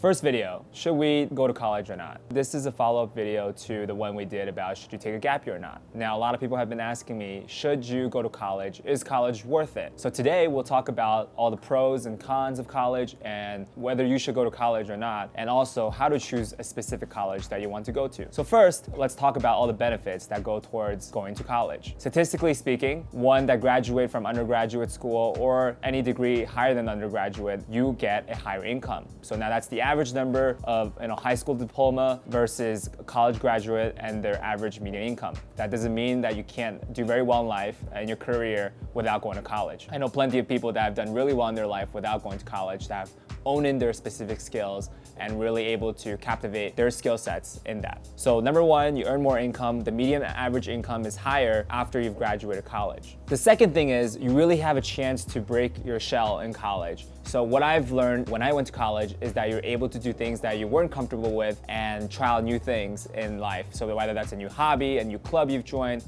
First video, should we go to college or not? This is a follow-up video to the one we did about should you take a gap year or not. Now, a lot of people have been asking me, should you go to college? Is college worth it? So today we'll talk about all the pros and cons of college and whether you should go to college or not, and also how to choose a specific college that you want to go to. So first, let's talk about all the benefits that go towards going to college. Statistically speaking, one that graduate from undergraduate school or any degree higher than undergraduate, you get a higher income. So now that's the average number of high school diploma versus a college graduate and their average median income. That doesn't mean that you can't do very well in life and your career without going to college. I know plenty of people that have done really well in their life without going to college, that have honed in their specific skills and really able to captivate their skill sets in that. So number one, you earn more income. The median average income is higher after you've graduated college. The second thing is you really have a chance to break your shell in college. So what I've learned when I went to college is that you're able to do things that you weren't comfortable with and try out new things in life. So whether that's a new hobby, a new club you've joined,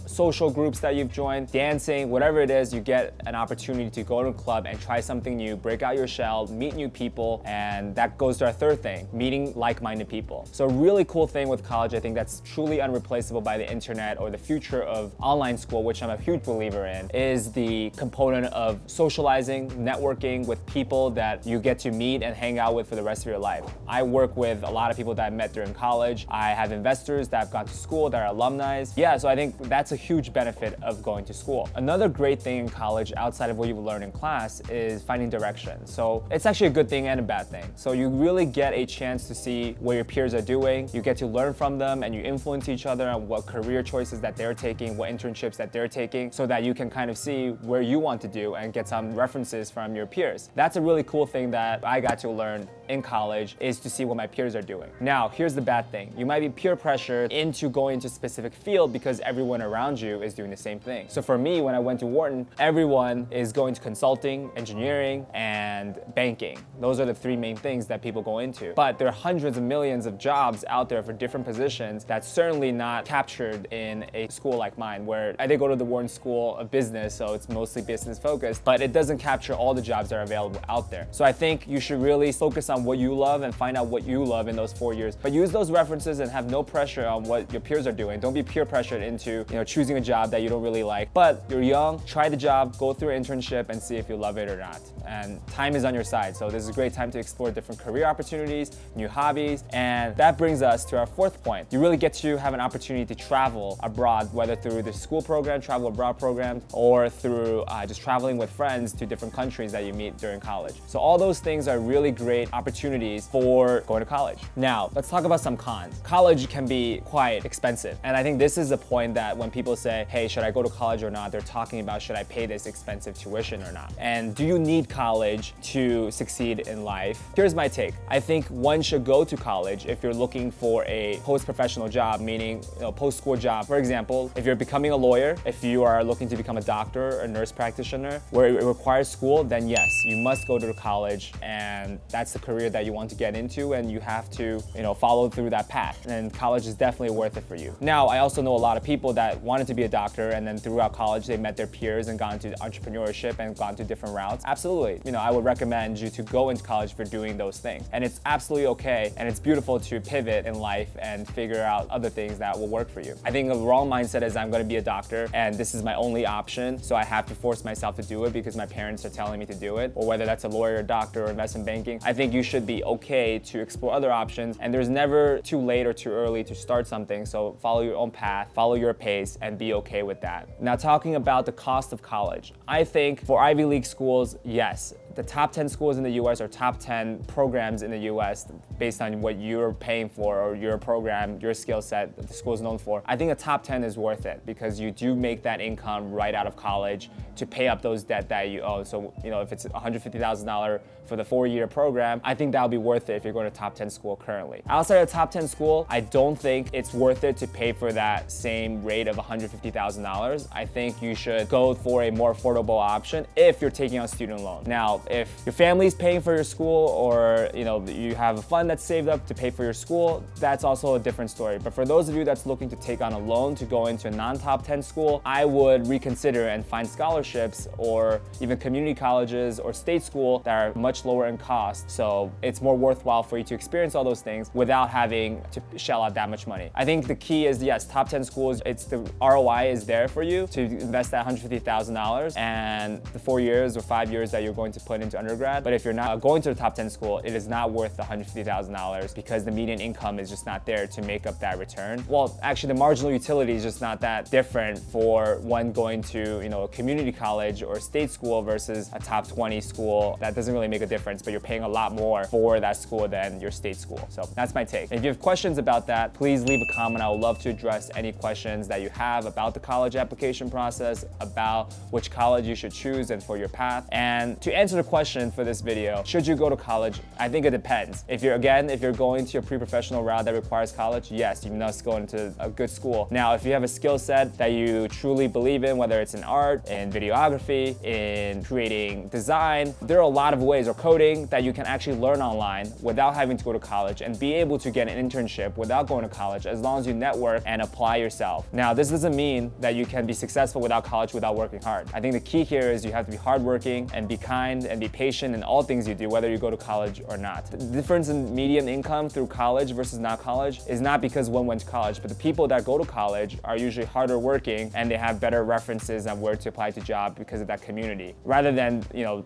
social groups that you've joined, dancing, whatever it is, you get an opportunity to go to a club and try something new, break out your shell, meet new people, and that goes to our third thing, meeting like-minded people. So a really cool thing with college, I think that's truly unreplaceable by the internet or the future of online school, which I'm a huge believer in, is the component of socializing, networking with people that you get to meet and hang out with for the rest of your life. I work with a lot of people that I met during college. I have investors that have gone to school that are alumni. Yeah, so I think that's a huge benefit of going to school. Another great thing in college, outside of what you learn in class, is finding direction. So it's actually a good thing and a bad thing. So you really get a chance to see what your peers are doing. You get to learn from them and you influence each other on what career choices that they're taking, what internships that they're taking, so that you can kind of see where you want to do and get some references from your peers. That's a really cool thing that I got to learn in college, is to see what my peers are doing. Now, here's the bad thing. You might be peer pressured into going into a specific field because everyone around you is doing the same thing. So for me, when I went to Wharton, everyone is going to consulting, engineering, and banking. Those are the three main things that people go into. But there are hundreds of millions of jobs out there for different positions that's certainly not captured in a school like mine, where I did go to the Wharton School of Business, so it's mostly business focused, but it doesn't capture all the jobs that are available out there. So I think you should really focus on what you love and find out what you love in those 4 years. But use those references and have no pressure on what your peers are doing. Don't be peer pressured into choosing a job that you don't really like. But you're young, try the job, go through an internship and see if you love it or not. And time is on your side. So this is a great time to explore different career opportunities, new hobbies. And that brings us to our fourth point. You really get to have an opportunity to travel abroad, whether through the school program, travel abroad program, or through just traveling with friends to different countries that you meet during college. So all those things are really great opportunities for going to college. Now, let's talk about some cons. College can be quite expensive. And I think this is a point that when people say, hey, should I go to college or not? They're talking about, should I pay this expensive tuition or not? And do you need college to succeed in life? Here's my take. I think one should go to college if you're looking for a post-professional job, meaning post-school job. For example, if you're becoming a lawyer, if you are looking to become a doctor or nurse practitioner, where it requires school, then yes, you must go to college, and that's the career that you want to get into, and you have to follow through that path, and college is definitely worth it for you. Now, I also know a lot of people that wanted to be a doctor, and then throughout college they met their peers and gone to entrepreneurship and gone to different routes. Absolutely, I would recommend you to go into college for doing those things, and it's absolutely okay, and it's beautiful to pivot in life and figure out other things that will work for you. I think the wrong mindset is I'm going to be a doctor and this is my only option, so I have to force myself to do it because my parents are telling me to do it, or whether that's a lawyer, doctor, or investment banking. I think you should be okay to explore other options, and there's never too late or too early to start something, so follow your own path, follow your pace, and be okay with that. Now, talking about the cost of college, I think for Ivy League schools, yes, the top 10 schools in the US or top 10 programs in the US based on what you're paying for or your program, your skill set that the school is known for. I think the top 10 is worth it because you do make that income right out of college to pay up those debt that you owe. So, if it's $150,000 for the 4-year program, I think that'll be worth it if you're going to top 10 school currently. Outside of top 10 school, I don't think it's worth it to pay for that same rate of $150,000. I think you should go for a more affordable option if you're taking on student loan. Now, If your family's paying for your school, or you have a fund that's saved up to pay for your school, that's also a different story. But for those of you that's looking to take on a loan to go into a non-top 10 school, I would reconsider and find scholarships or even community colleges or state school that are much lower in cost. So it's more worthwhile for you to experience all those things without having to shell out that much money. I think the key is, yes, top 10 schools, it's the ROI is there for you to invest that $150,000 and the 4 years or 5 years that you're going to put into undergrad. But if you're not going to the top 10 school, it is not worth the $150,000 because the median income is just not there to make up that return. Well, actually the marginal utility is just not that different for one going to a community college or state school versus a top 20 school. That doesn't really make a difference, but you're paying a lot more for that school than your state school. So that's my take. If you have questions about that, please leave a comment. I would love to address any questions that you have about the college application process, about which college you should choose and for your path. And to answer the question for this video, should you go to college? I think it depends. If you're going to a pre-professional route that requires college, yes, you must go into a good school. Now, if you have a skill set that you truly believe in, whether it's in art, in videography, in creating design, there are a lot of ways, or coding, that you can actually learn online without having to go to college and be able to get an internship without going to college, as long as you network and apply yourself. Now, this doesn't mean that you can be successful without college without working hard. I think the key here is you have to be hardworking and be kind and be patient in all things you do, whether you go to college or not. The difference in median income through college versus not college is not because one went to college, but the people that go to college are usually harder working and they have better references on where to apply to job because of that community, rather than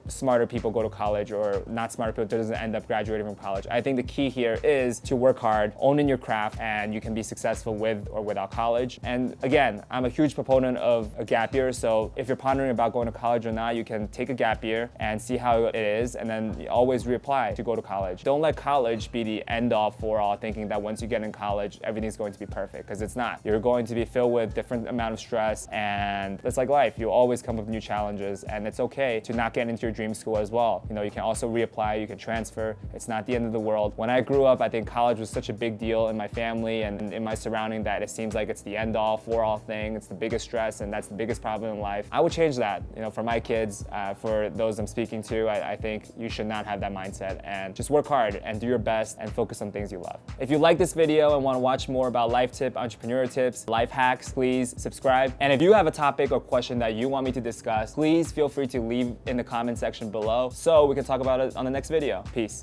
smarter people go to college or not smarter people that doesn't end up graduating from college. I think the key here is to work hard, own in your craft, and you can be successful with or without college. And again, I'm a huge proponent of a gap year, so if you're pondering about going to college or not, you can take a gap year and see how it is, and then always reapply to go to college. Don't let college be the end-all for-all, thinking that once you get in college, everything's going to be perfect, because it's not. You're going to be filled with different amount of stress, and it's like life. You always come with new challenges, and it's okay to not get into your dream school as well. You can also reapply, you can transfer. It's not the end of the world. When I grew up, I think college was such a big deal in my family and in my surrounding that it seems like it's the end-all for-all thing. It's the biggest stress, and that's the biggest problem in life. I would change that, for my kids, for those I'm speaking to. I think you should not have that mindset, and just work hard and do your best and focus on things you love. If you like this video and want to watch more about life tip, entrepreneur tips, life hacks, please subscribe. And if you have a topic or question that you want me to discuss, please feel free to leave in the comment section below so we can talk about it on the next video. Peace.